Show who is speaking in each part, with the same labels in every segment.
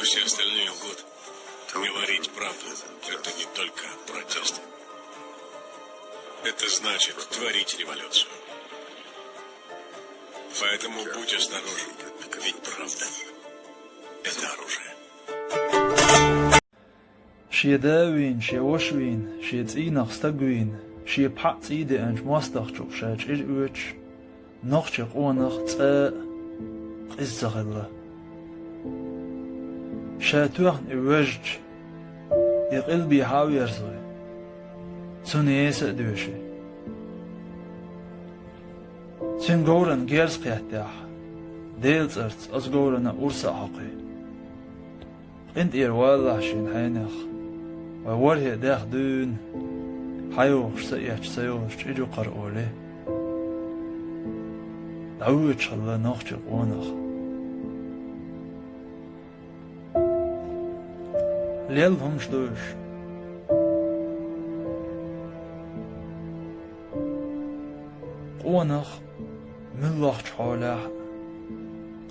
Speaker 1: все остальные лгут. Говорить правду – это не только протест. Это значит творить революцию. Поэтому будь осторожен, ведь правда – это оружие.
Speaker 2: شي داوين شي وشوين شي تسينخ ستقوين شي بحق تسيدي انش مواستخشو شاج إرقوش نخشي قونخ تساق قزخ الله شاتوخن إوجج يقل بيحاو يرزوي سوني يسق دوشي سين غورن جيرس قيحتاح ديلز ارتس از غورن أورسا حقي انت إيروالله شين حينخ ووره داخ دون حيوش سيحش سيوش إجو قرأولي دعوش الله نخشي قونخ ليلهم شدوش قونخ ملوخ حوله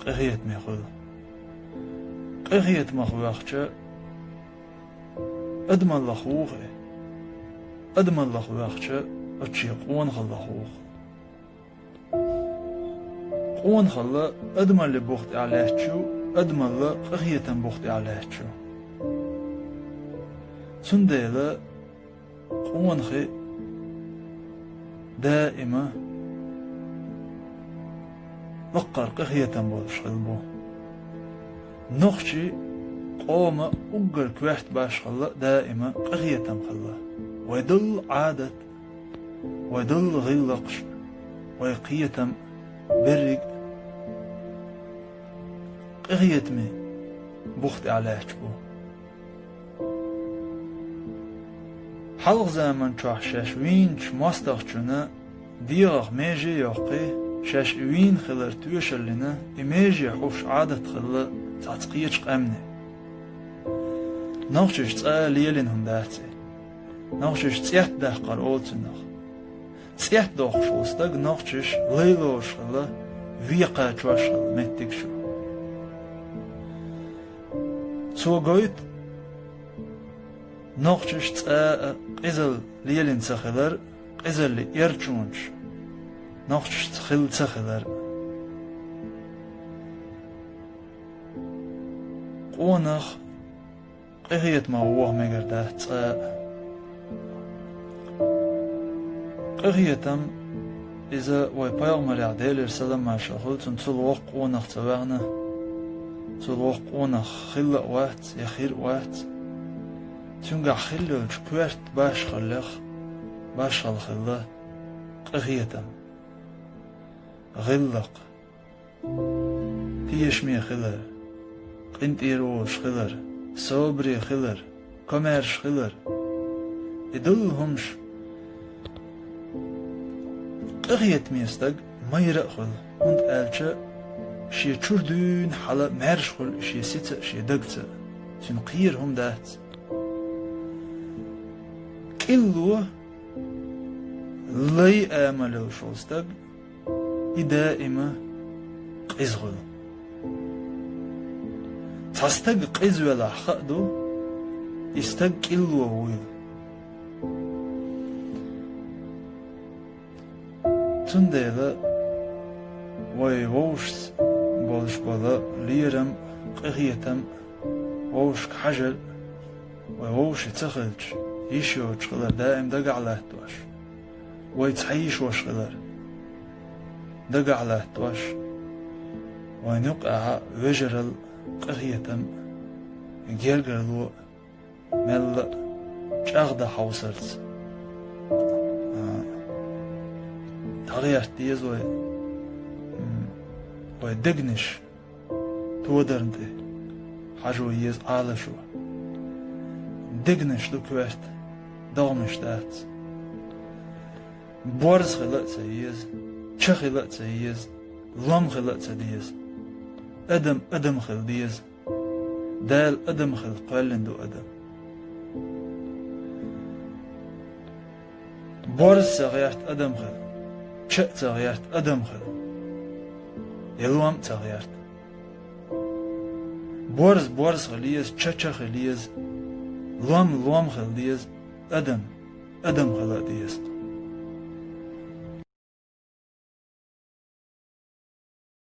Speaker 2: قهيت ميخل قهيت مخوخشة أدم الله خوخي أدم الله خوخشة أتشي قونخ الله خوخ قونخ الله أدم اللي بوخت عليهشو أدم الله قهيت بوخت عليهشو سنديلا قونخي دائما وقر قهية بولش قلبو نخشي قوم أقر كوحت باش خلا دائما قهية خلا ويدل عادة ويدل غلقش ويقية برق قهية مي بوخت عليك بو حلق زمن چاح ششوينش ماستخشنا ديغخ ميجي يوقي ششوين خلر توشلنا إميجي حوش عادة خلا تعتقيش قامني نخشش تسأل ليلين هم داتي نخشش تسيحت ده قرأولت نخ تسيحت دوخ شوستاق نخشش ليلوش خلا ويقا چوش خلا متك شو سو قويت نخشش تسأل قزل ليلين سخلر قزل لي يرچونش نخشش تخل سخلر قونخ قهيت ما هو مقرده تسأل قهيتم إذا ويبايغمر عديل إرسلم مع شخلتن تلوق قونخ تبعنا تلوق قونخ خلق وقت يخير وقت تنقع خلوش كوارت باش خلق باش خلق قهيتم غلق هيشمي خلر قنت إيروش خلر صبري خلر كمرش خلر إدلهمش قهيت ميستق ما يرأخل und ألشا شي تشردون حالا مرش خل شي ستة شي دقتة تنقيرهم دات كلو لي آملو شوستق دائما قزغل تستق قزولا خدو يستق كلو ويل تنديلا ويوش بولش بولا ليرم قهيتم ووش حجر ويوش تخلج يشوش خلر دائم دق على توش ويتحيش وش خلر دق على توش وينقع وجرل قهيتم جرجلو مل شاغدا حوصلت تغيرت ديز ويدقنش تودرنتي حاجو يز على شو دقنش دو كويت دومش دات بورز خلت سيز چه خلت سيز لم خلت سديز ادم خل ديز دال ادم خل قلندو ادم بورز سغيرت ادم خل چه تغيرت ادم خل يلوم تغيرت بورز خليز تشتش خليز لوم خليز أدم خلا ديست